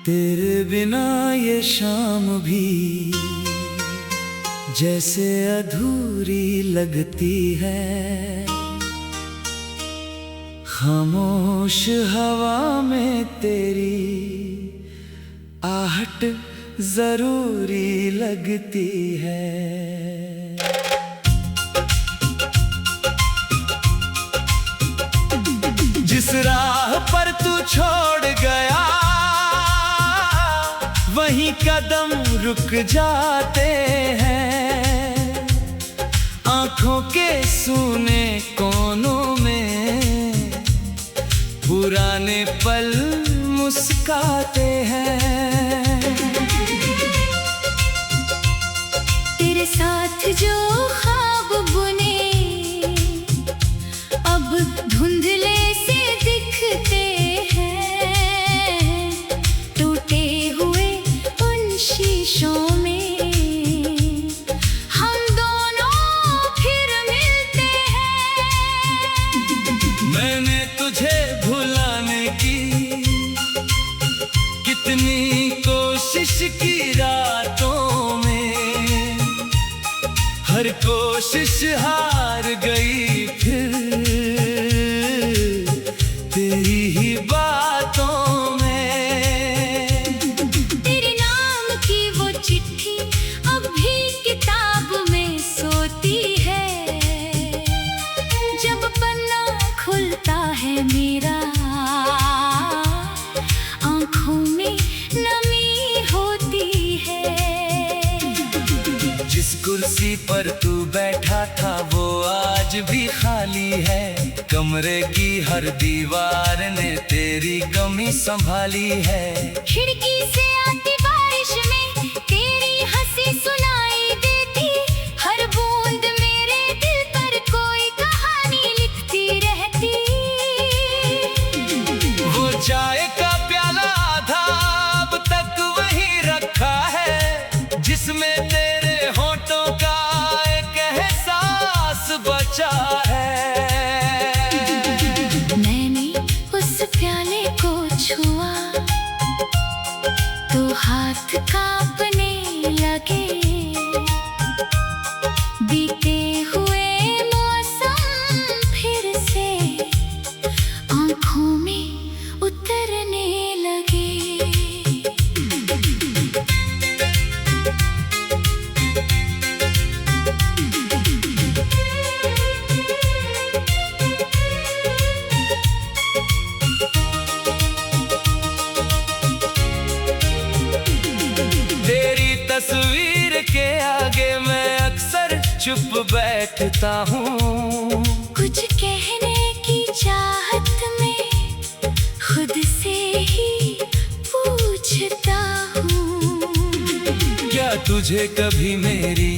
तेरे बिना ये शाम भी जैसे अधूरी लगती है। खामोश हवा में तेरी आहट जरूरी लगती है। जिस राह पर तू छोड़ गया वहीं कदम रुक जाते हैं। आंखों के सूने कोनों में पुराने पल मुस्काते हैं। तेरे साथ जो ख्वाब बुने अब धुंधले से दिखते हैं। टूटे हुए उन शीशों में हम दोनों फिर मिलते हैं। मैंने तुझे भुलाने की कितनी कोशिश की रातों में, हर कोशिश हार गई फिर तेरी ही बातों में। तेरे नाम की वो चिट्ठी अब भी किताब में सोती है। जब पन्ना खुलता है मेरा आंखों में नमी होती है। जिस कुर्सी पर तू बैठा था वो आज भी खाली है। कमरे की हर दीवार ने तेरी कमी संभाली है। खिड़की से आती बारिश में तेरी हंसी सुनाई देती। हर बूंद मेरे दिल पर कोई कहानी लिखती रहती। वो चाय का प्याला आधा अब तक वहीं रखा है, जिसमें तेरे होठों का एक एहसास बचा है। मैंने उस प्याले को छुआ तो हाथ कांपने लगे। बीते हुए मौसम फिर से आंखों में उतरने लगे। तेरी तस्वीर के आगे मैं अक्सर चुप बैठता हूँ। कुछ कहने की चाहत में खुद से ही पूछता हूँ। क्या तुझे कभी मेरी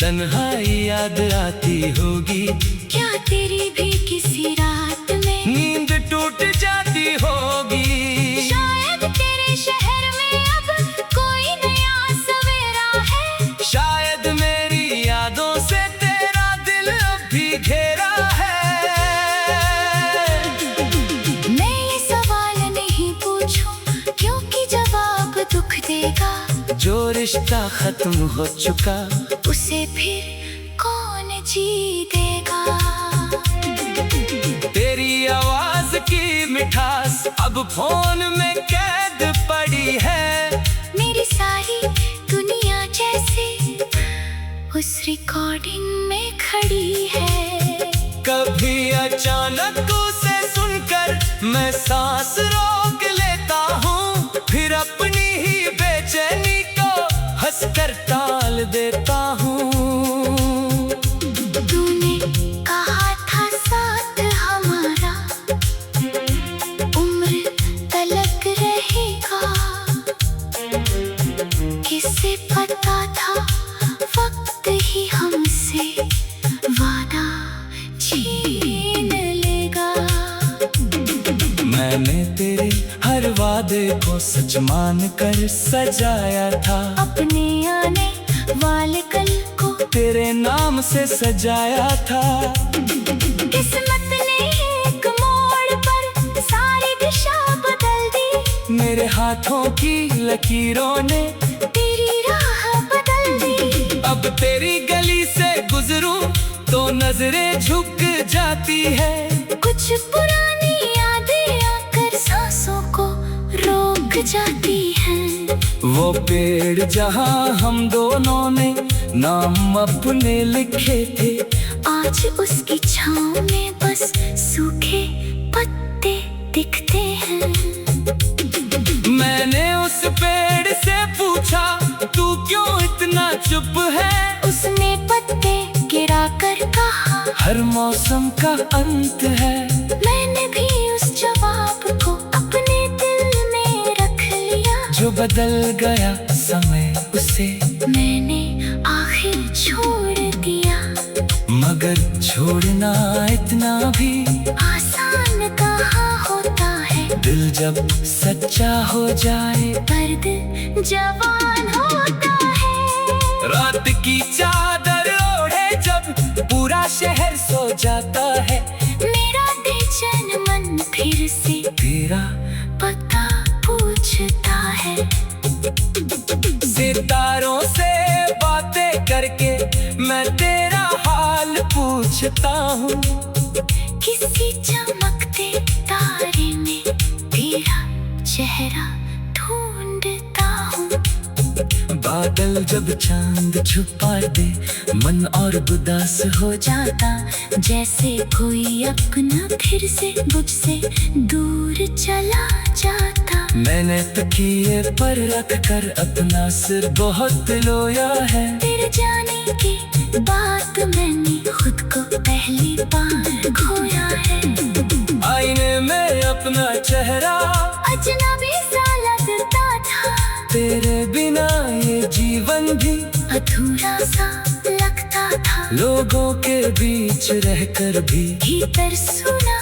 तन्हाई याद आती होगी? क्या तेरी भी किसी रात में नींद टूट जाती होगी? शायद तेरे शहर में अब कोई नया सवेरा है। शायद मेरी यादों से तेरा दिल अब भी घेरा है। मैं ये सवाल नहीं पूछूं क्योंकि जवाब दुख देगा। जो रिश्ता खत्म हो चुका उसे फिर कौन जी देगा। तेरी आवाज की मिठास अब फोन में कैद पड़ी है। मेरी सारी दुनिया जैसे उस रिकॉर्डिंग में खड़ी है। कभी अचानक उसे सुनकर मैं सांस रोक लेता हूँ, फिर अपनी ही बेचैनी को हंसकर टाल देता हूँ। तूने कहा था साथ हमारा उम्र तलक रहेगा। किसे पता था वक्त ही हमसे वादा छीन लेगा। मैंने तेरे हर वादे को सच मान कर सजाया था। अपने आने वाले कल को तेरे नाम से सजाया था। किस्मत ने एक मोड़ पर सारी दिशा बदल दी। मेरे हाथों की लकीरों ने तेरी राह बदल दी। अब तेरी गली से गुजरूं तो नजरें झुक जाती है। कुछ पुरानी यादें आकर सांसों को रोक जाती हैं। वो पेड़ जहाँ हम दोनों ने नाम अपने लिखे थे, आज उसकी छाँव में बस सूखे पत्ते दिखते हैं। मैंने उस पेड़ से पूछा तू क्यों इतना चुप है। उसने पत्ते गिरा कर कहा हर मौसम का अंत है। मैंने भी उस जवाब को अपने दिल में रख लिया। जो बदल गया समय उसे मैंने आखिर छोड़ दिया। मगर छोड़ना इतना भी आसान कहाँ होता है। दिल जब सच्चा हो जाए दर्द जवान होता है। रात की चादर ओढ़े जब पूरा शहर सो जाता है। मेरा बेचैन मन फिर से तेरा पता पूछता है। सितारों से बातें करके मैं तेरा हाल पूछता हूँ। किसी चमकते तारे में तेरा चेहरा ढूंढता हूँ। बादल जब चांद छुपा दे मन और उदास हो जाता जैसे कोई अपना फिर से मुझसे दूर चला जाता। मैंने तकिए पर रख कर अपना सिर बहुत रोया है। तेरे जाने की बात मैंने खुद को पहली बार खोया है। आईने में अपना चेहरा अजनबी सा लगता था। तेरे बिना ये जीवन भी अधूरा सा लगता था। लोगों के बीच रहकर भी भीतर सुना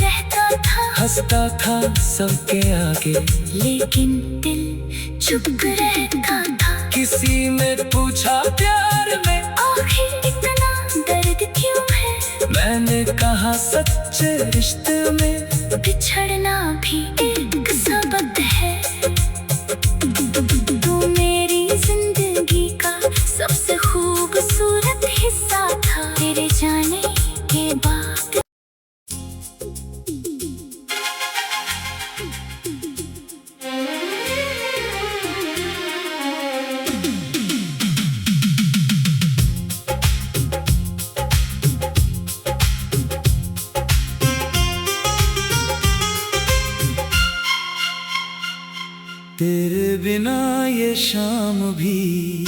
रहता था। हंसता था सबके आगे लेकिन दिल चुप रहता था। किसी ने पूछा प्यार में आखिर इतना दर्द क्यों है। मैंने कहा सच्चे रिश्ते में बिछड़ना भी एक सबक है। तू मेरी जिंदगी का सबसे खूबसूरत हिस्सा था। तेरे जाने के बाद तेरे बिना ये शाम भी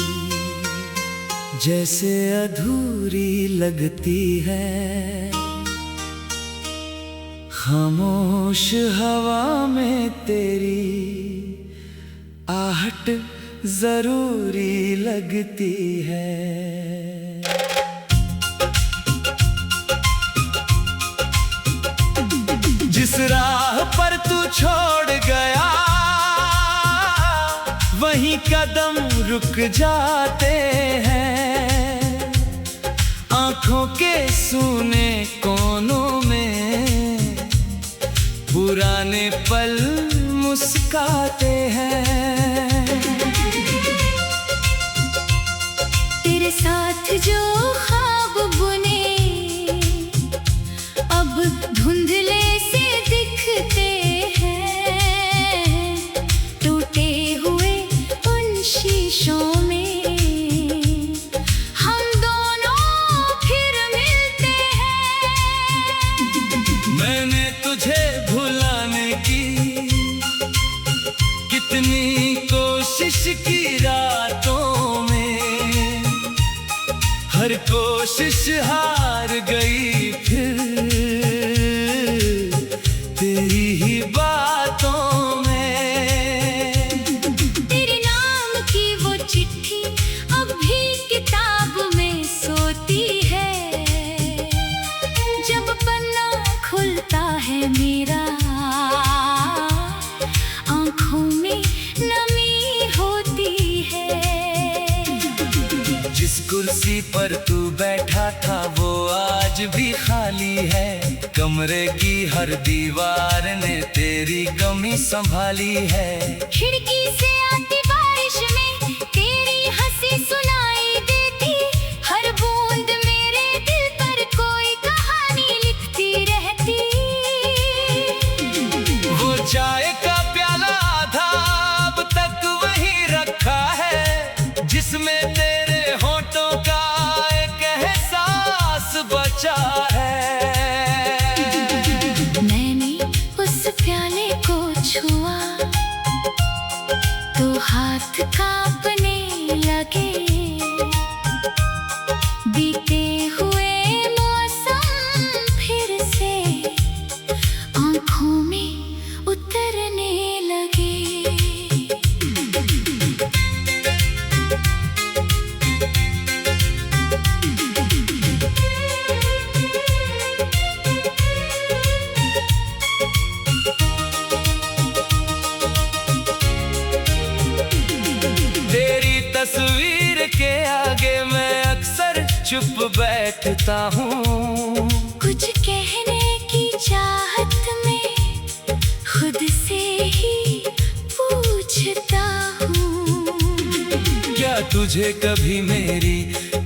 जैसे अधूरी लगती है। खामोश हवा में तेरी आहट जरूरी लगती है। जिस राह पर तू छोड़ गया वहीं कदम रुक जाते हैं। आंखों के सूने कोनों में पुराने पल मुस्काते हैं। तेरे साथ जो ख्वाब बुने अब धुंधले से दिखते हैं। टूटे हुए उन शीशों में हम दोनों फिर मिलते हैं। मैंने तुझे भुलाने की कितनी कोशिश की रातों में, हर कोशिश हार गई फिर तेरी ही बातों में। तेरे नाम की वो चिट्ठी अब भी किताब में सोती है। जब पन्ना खुलता है मेरा है। कमरे की हर दीवार ने तेरी कमी संभाली है। खिड़की से आती बारिश में तेरी हंसी सुनाई देती, हर बूंद मेरे दिल पर कोई कहानी लिखती रहती। वो चाय का प्याला आधा अब तक वहीं रखा है, जिसमें तेरे होठों का एक एहसास बचा है। मैंने उस प्याले को छुआ तो हाथ कांपने लगे, बीते हुए मौसम फिर से आंखों में उतरने लगे। तेरी तस्वीर के आगे मैं अक्सर चुप बैठता हूँ। कुछ कहने की चाहत में खुद से ही पूछता हूँ। क्या तुझे कभी मेरी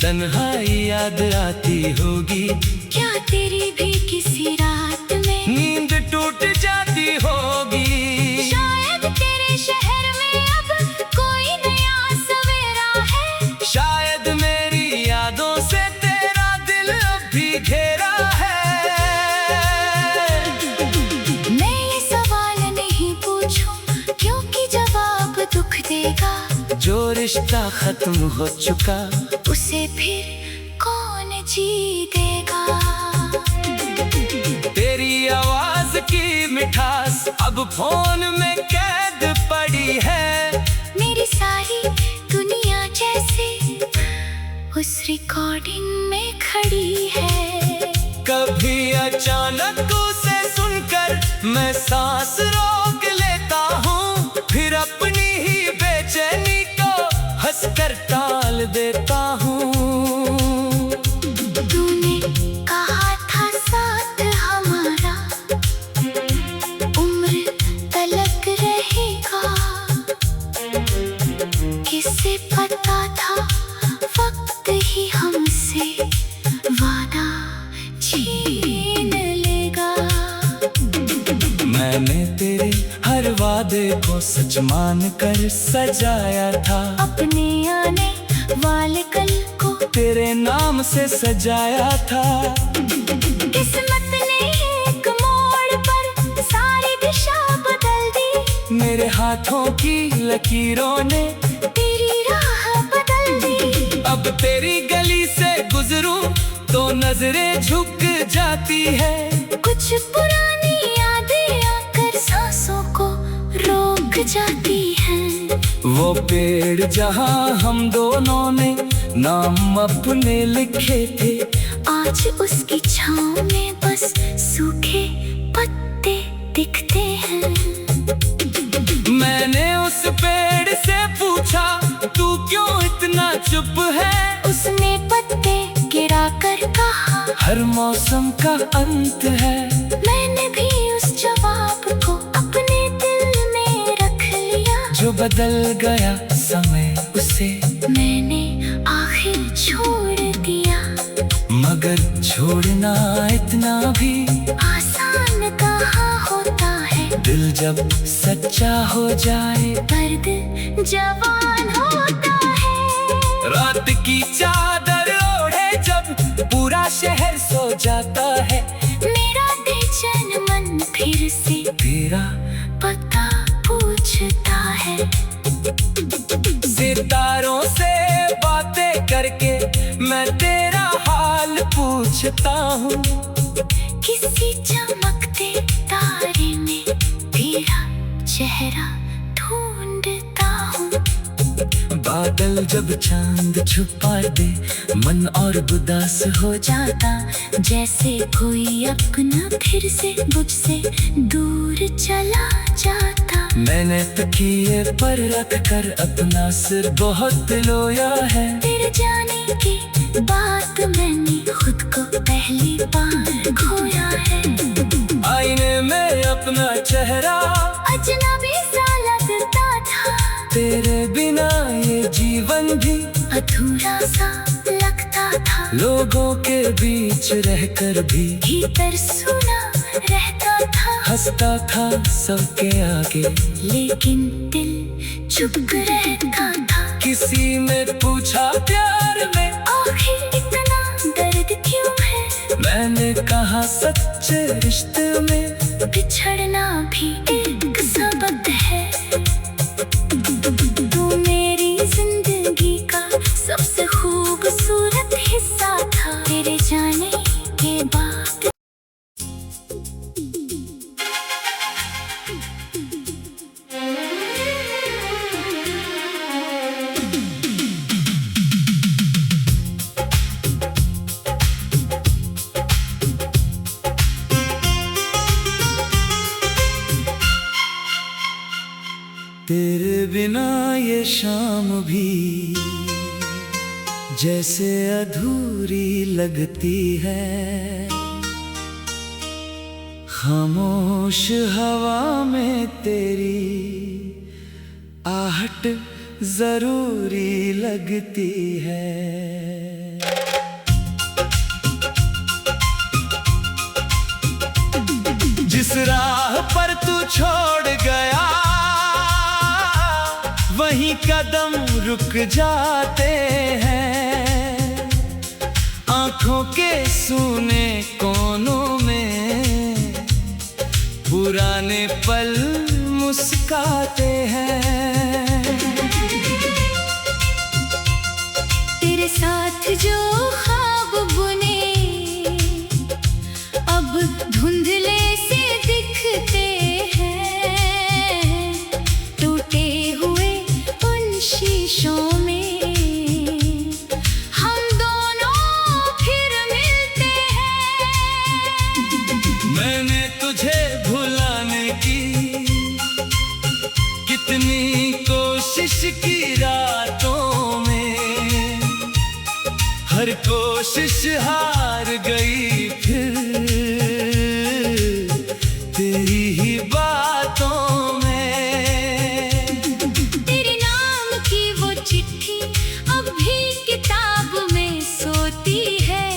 तन्हाई याद आती होगी? क्या तेरी भी किसी रात में नींद टूट जाती होगी? शायद तेरे शहर में अब कोई नया सवेरा है। शायद मेरी यादों से तेरा दिल अब भी घेरा है। मैं ये सवाल नहीं पूछूं क्योंकि जवाब दुख देगा। जो रिश्ता खत्म हो चुका उसे फिर कौन जी देगा। तेरी आवाज की मिठास अब फोन में कैद पड़ी है। मेरी सारी दुनिया जैसे उस रिकॉर्डिंग में खड़ी है। कभी अचानक उसे सुनकर मैं सांस रोक लेता हूँ, फिर अपनी ही बेचैनी को हंसकर टाल देता हूँ। तूने कहा था साथ हमारा उम्र तलक रहेगा, किसे पता था वक्त ही हमसे वादा छीन लेगा। मैंने तेरे हर वादे को सच मान कर सजाया था। अपने आने वाले कल को तेरे नाम से सजाया था। किस्मत ने एक मोड़ पर सारी दिशा बदल दी। मेरे हाथों की लकीरों ने तेरी राह बदल दी। अब तेरी गली से गुजरूं तो नजरें झुक जाती है। कुछ पुरानी यादें आकर सांसों को रोक जाती हैं। वो पेड़ जहां हम दोनों ने नाम अपने लिखे थे, आज उसकी छांव में बस सूखे पत्ते दिखते हैं। मैंने उस पेड़ से पूछा तू क्यों इतना चुप है? उसने पत्ते गिरा कर कहा हर मौसम का अंत है। मैंने भी उस जवाब को अपने दिल में रख लिया। जो बदल गया समय उसे मैंने आखिर छोड़ दिया। मगर छोड़ना इतना भी आसान कहाँ होता है। दिल जब सच्चा हो जाए दर्द जवान होता है। रात की चादर ओढ़े जब पूरा शहर सो जाता है। मेरा बेचैन मन फिर से तेरा पता पूछता है। सितारों से बातें करके मैं तेरा हाल पूछता हूँ। किसी चमकते तारे में तेरा चेहरा ढूंढता हूँ। बादल जब चांद छुपा दे मन और उदास हो जाता जैसे कोई अपना फिर से मुझसे दूर चला जाता। मैंने तकिए पर रख कर अपना सिर बहुत रोया है। तेरे जाने के बात मैंने खुद को पहली बार खोया है। आईने में अपना चेहरा अजनबी सा लगता था, तेरे बिना ये जीवन भी अधूरा सा लगता था। लोगों के बीच रहकर भी भीतर सुना रहता था, हंसता था सबके आगे, लेकिन दिल चुप रहता था। किसी ने पूछा प्यार में आखिर इतना दर्द क्यों है? मैंने कहा सच्चे रिश्ते में बिछड़ना भी एक सबक है। तू मेरी जिंदगी का सबसे खूबसूरत हिस्सा था, तेरे जाने के बाद। तेरे बिना ये शाम भी जैसे अधूरी लगती है। खामोश हवा में तेरी आहट जरूरी लगती है। जिस राह पर तू छोड़ गया वहीं कदम रुक जाते हैं। आंखों के सूने कोनों में पुराने पल मुस्काते हैं। तेरे साथ जो ख्वाब बुने अब धुंधले से दिखते हैं। टूटे हुए उन शीशों में हम दोनों फिर मिलते हैं। मैंने तुझे भुलाने की कितनी कोशिश की रातों में, हर कोशिश हार गई फिर तेरी ही बातों में। तेरे नाम की वो चिट्ठी अब भी किताब में सोती है।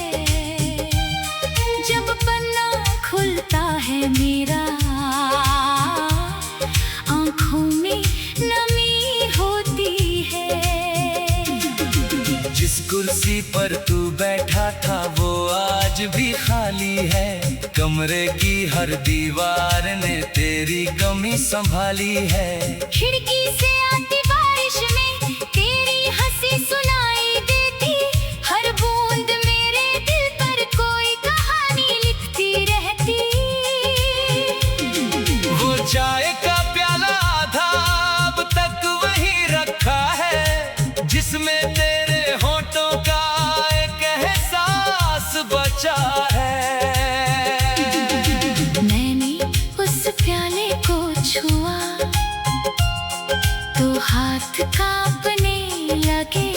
जब पन्ना खुलता है मेरा आंखों में नमी होती है। जिस कुर्सी पर तू बैठा था वो आज भी खाली है। कमरे की हर दीवार ने तेरी कमी संभाली है। खिड़की से आती बारिश में तेरी हंसी सुनाई देती। हर बूंद मेरे दिल पर कोई कहानी लिखती रहती। वो चाय का प्याला आधा अब तक वहीं रखा है, जिसमें तेरे होठों का एक एहसास बचा है। मैंने उस प्याले को छुआ तो हाथ कांपने लगे।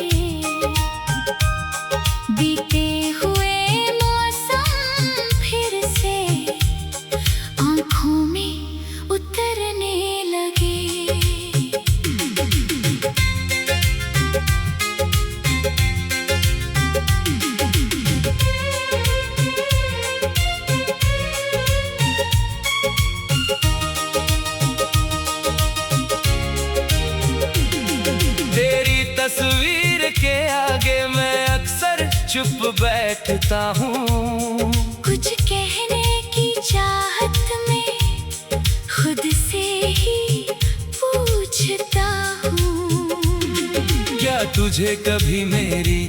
बीते हुए मौसम फिर से आंखों में उतरने लगे। तेरी तस्वीर के आगे मैं अक्सर चुप बैठता हूँ। कुछ कहने की चाहत में खुद से ही पूछता हूँ। क्या तुझे कभी मेरी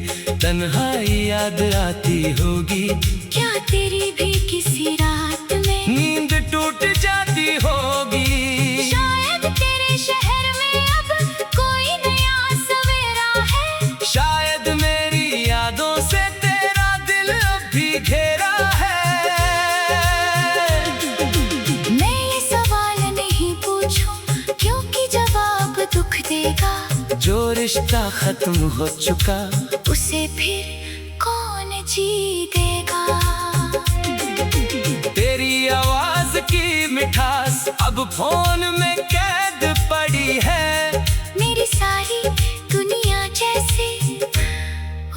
तन्हाई याद आती होगी? क्या तेरी भी किसी रात में नींद टूट जाती होगी? शायद तेरे शहर में अब कोई नया सवेरा है। शायद मेरी यादों से तेरा दिल अब भी घेरा है। मैं ये सवाल नहीं पूछूं क्योंकि जवाब दुख देगा। जो रिश्ता खत्म हो चुका उसे फिर जी देगा। तेरी आवाज की मिठास अब फोन में कैद पड़ी है। मेरी सारी दुनिया जैसे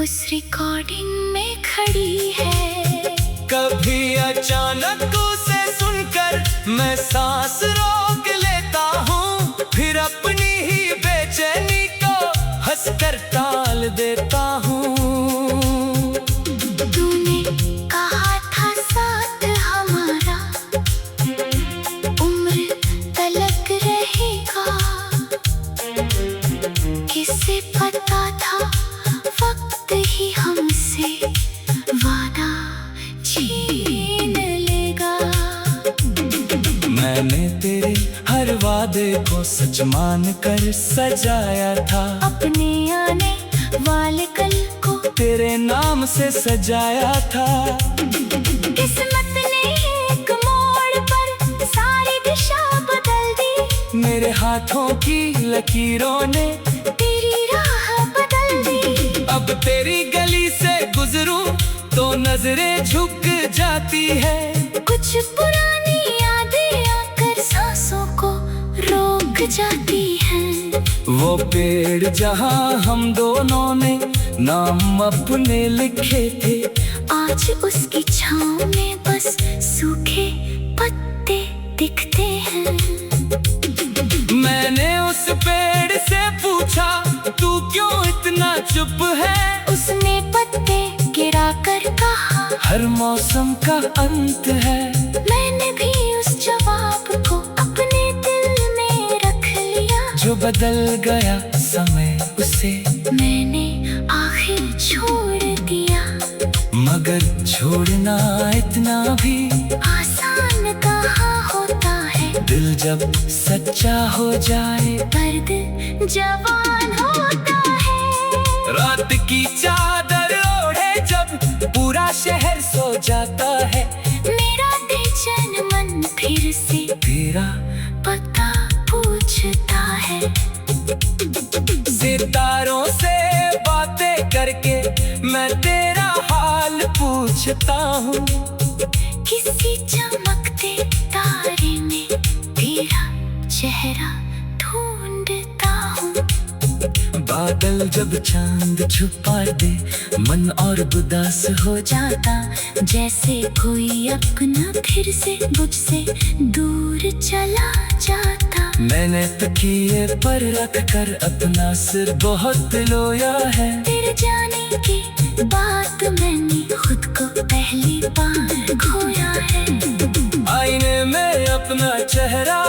उस रिकॉर्डिंग में खड़ी है। कभी अचानक उसे सुनकर मैं सांस रोक लेता हूँ, फिर अपनी ही बेचैनी को हंसकर टाल देता हूँ। तूने कहा था साथ हमारा उम्र तलक रहेगा, किसे पता था वक्त ही हमसे वादा छीन लेगा। मैंने तेरे हर वादे को सच मान कर सजाया था, अपने आने वाले कल को तेरे नाम से सजाया था। किस्मत ने एक मोड़ पर सारी दिशा बदल दी, मेरे हाथों की लकीरों ने तेरी राह बदल दी। अब तेरी गली से गुजरूं तो नजरें झुक जाती है। कुछ पुरानी यादें आकर सांसों को रोक जाती हैं। वो पेड़ जहां हम दोनों ने नाम अपने लिखे थे, आज उसकी छाँव में बस सूखे पत्ते दिखते हैं। मैंने उस पेड़ से पूछा तू क्यों इतना चुप है, उसने पत्ते गिरा कर कहा हर मौसम का अंत है। मैंने भी उस जवाब को अपने दिल में रख लिया, जो बदल गया समय उसे मैंने आखिर छोड़ दिया। मगर छोड़ना इतना भी आसान कहाँ होता है, दिल जब सच्चा हो जाए। दर्द जवान होता है। रात की चादर ओढ़े जब पूरा शहर सो जाता है, मेरा बेचैन मन फिर से तेरा पता पूछता है। सितारों से बातें करके मैं तेरा हाल पूछता हूँ, किसी चमकते तारे में तेरा चेहरा ढूंढता हूँ। बादल जब चांद छुपा दे मन और उदास हो जाता जैसे कोई अपना फिर से मुझसे दूर चला जाता। मैंने तकिए पर रख कर अपना सिर बहुत लोया है, तेरे जाने के बाद मैंने खुद को पहली बार खोया है। आईने में अपना चेहरा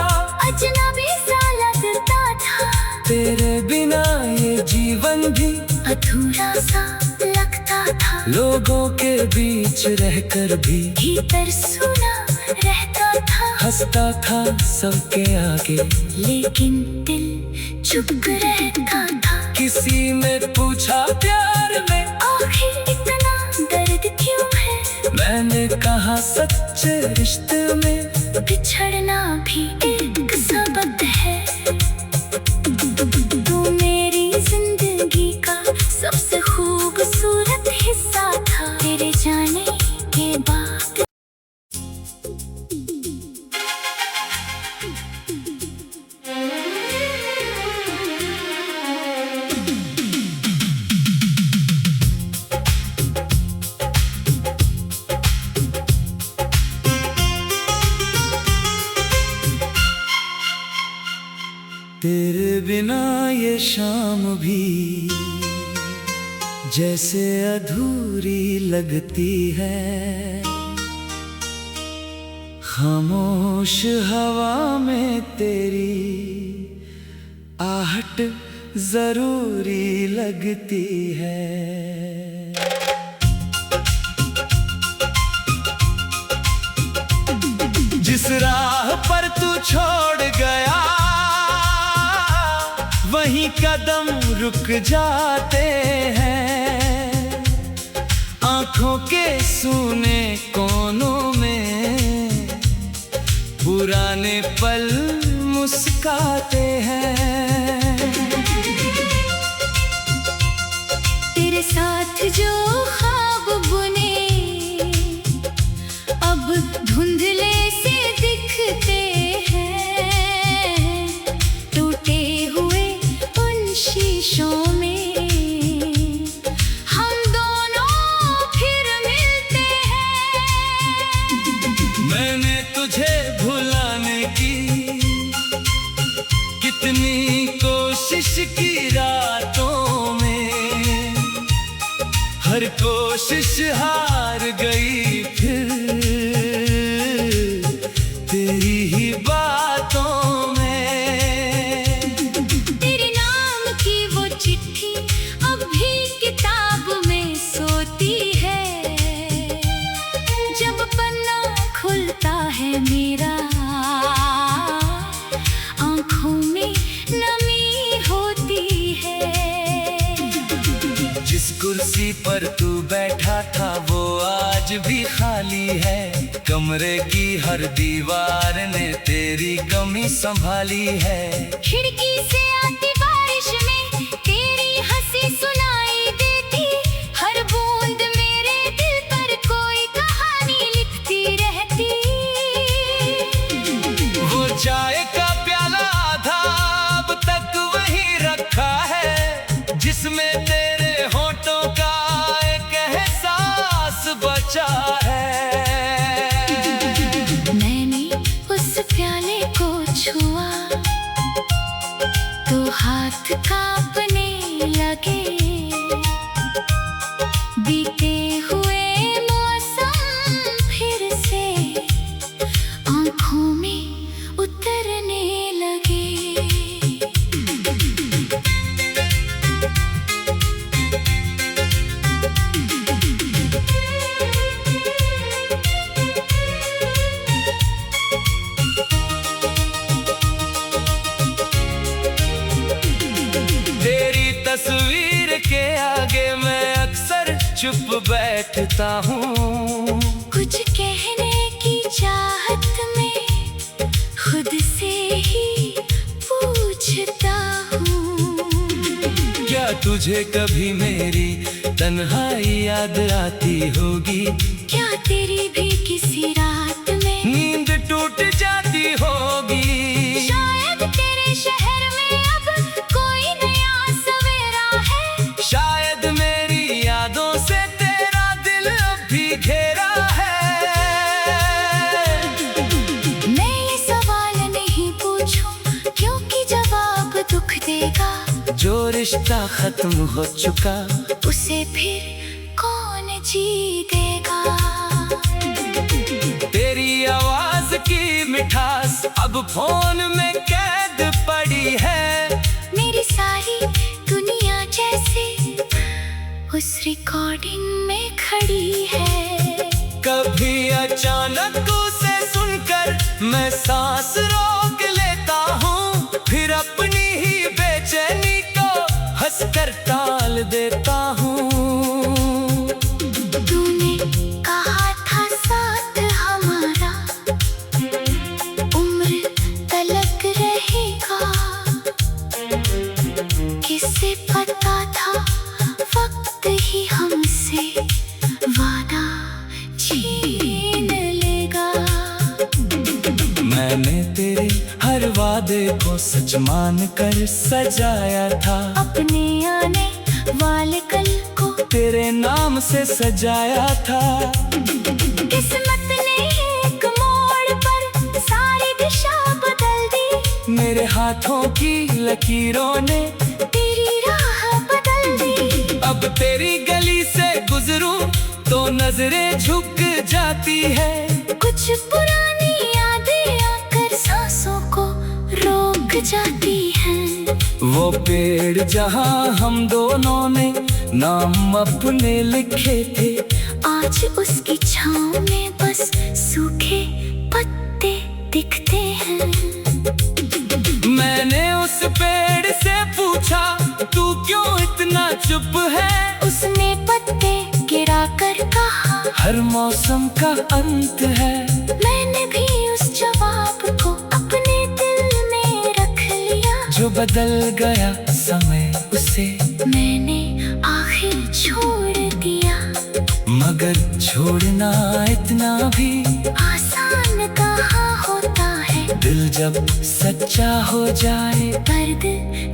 अजनबी सा लगता था, तेरे बिना ये जीवन भी अधूरा सा लगता था। लोगों के बीच रहकर भी भीतर सुना रहता था, हंसता था सबके आगे लेकिन दिल चुप रहता था। किसी ने पूछा प्यार में आखिर इतना दर्द क्यों है, मैंने कहा सच्चे रिश्ते में बिछड़ना भी एक सबक है। तू मेरी जिंदगी का सबसे खूबसूरत हिस्सा था, तेरे जाने के बाद। तेरे बिना ये शाम भी जैसे अधूरी लगती है, खामोश हवा में तेरी आहट जरूरी लगती है। जिस राह पर तू छोड़ गया वहीं कदम रुक जाते हैं, आंखों के सूने कोनों में पुराने पल मुस्काते हैं। तेरे साथ जो ख्वाब बुने धुंधले से दिखते हैं टूटे हुए उन शीशों में हम दोनों फिर मिलते हैं। मैंने तुझे भुलाने की कितनी कोशिश की रातों में, हर कोशिश हार गई फिर तेरी ही बातों में। तेरे नाम की वो चिट्ठी अब भी किताब में सोती है, जब पन्ना खुलता है मेरा आँखों में नमी होती है। जिस कुर्सी पर तू बैठा था वो आज भी खाली है, कमरे की हर दीवार ने तेरी कमी संभाली है। खिड़की से आती बारिश में तेरी हंसी सुनाई देती, हर बूंद मेरे दिल पर कोई कहानी लिखती रहती। वो चाय का प्याला आधा अब तक वहीं रखा है, जिसमें तेरे होठों का एक एहसास बचा है। मैंने उस प्याले को छुआ तो हाथ कांपने लगे, बीते हुए मौसम फिर से आँखों में उतरने लगे। तेरी तस्वीर के आगे मैं अक्सर चुप बैठता हूँ, कुछ कहने की चाहत में खुद से ही पूछता हूँ। क्या तुझे कभी मेरी तन्हाई याद आती होगी? क्या तेरी भी किसी रात में नींद टूट जाती होगी? शायद तेरे शहर में अब कोई नया सवेरा है, शायद मेरी यादों से तेरा दिल अब भी घेरा है। मैं ये सवाल नहीं पूछूं क्योंकि जवाब दुख देगा। जो रिश्ता खत्म हो चुका उसे फिर कौन जी देगा। तेरी आवाज की मिठास अब फोन में कैद पड़ी है। मेरी सारी दुनिया जैसे उस रिकॉर्डिंग में खड़ी है। कभी अचानक उसे सुनकर मैं सांस रोक लेता हूँ, फिर अपनी ही बेचैनी को हंसकर टाल देता हूँ। तूने कहा था साथ हमारा उम्र तलक रहेगा, किसे पता था वक्त ही हमसे वादा छीन लेगा। मैंने तेरे हर वादे को सच मान कर सजाया था, अपने आने वाले कल को तेरे नाम से सजाया था। किस्मत ने एक मोड़ पर सारी दिशा बदल दी, मेरे हाथों की लकीरों ने तेरी राह बदल दी। अब तेरी गली से गुजरूं तो नजरें झुक जाती है। कुछ पुरानी यादें आकर सांसों को रोक जाती हैं। वो पेड़ जहां हम दोनों ने नाम अपने लिखे थे, आज उसकी छाँव में बस सूखे पत्ते दिखते हैं। मैंने उस पेड़ से पूछा तू क्यों इतना चुप है? उसने पत्ते गिरा कर कहा हर मौसम का अंत है। मैंने भी उस जवाब को अपने दिल में रख लिया। जो बदल गया समय उसे मैंने आखिर छोड़ दिया। मगर मगर छोड़ना इतना भी आसान कहाँ होता है। दिल जब सच्चा हो जाए दर्द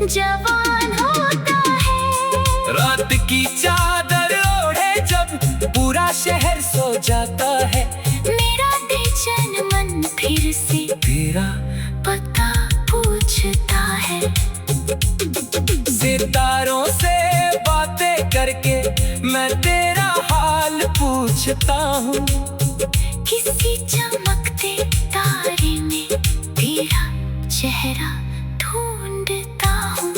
जवान होता है। रात की चादर ओढ़े जब पूरा शहर सो जाता है, मेरा बेचैन मन फिर से तेरा पता पूछता है। सितारों से बातें करके मैं तेरा हाल पूछता हूँ। किसी चमकते तारे में तेरा चेहरा ढूंढता हूँ।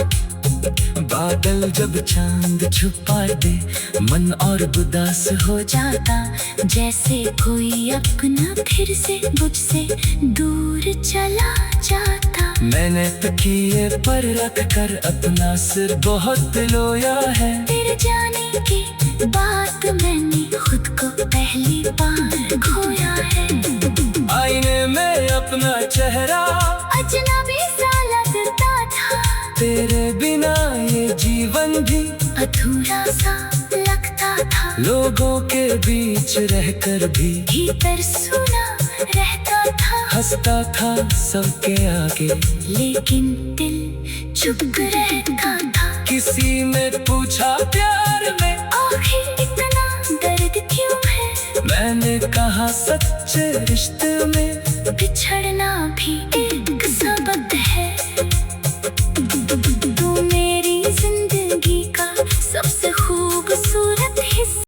बादल जब चांद छुपा दे मन और उदास हो जाता जैसे कोई अपना फिर से मुझसे दूर चला जाता। मैंने तकिए पर रख कर अपना सिर बहुत लोया है। तेरे जाने के बाद मैंने खुद को पहली बार खोया है। आईने में अपना चेहरा अजनबी सा लगता था। तेरे बिना ये जीवन भी अधूरा सा लगता था। लोगों के बीच रहकर भी भीतर सुना रहता था। हंसता था सबके आगे लेकिन दिल चुप रहता था। किसी ने पूछा प्यार में आखिर इतना दर्द क्यों है। मैंने कहा सच्चे रिश्ते में बिछड़ना भी एक सबक है।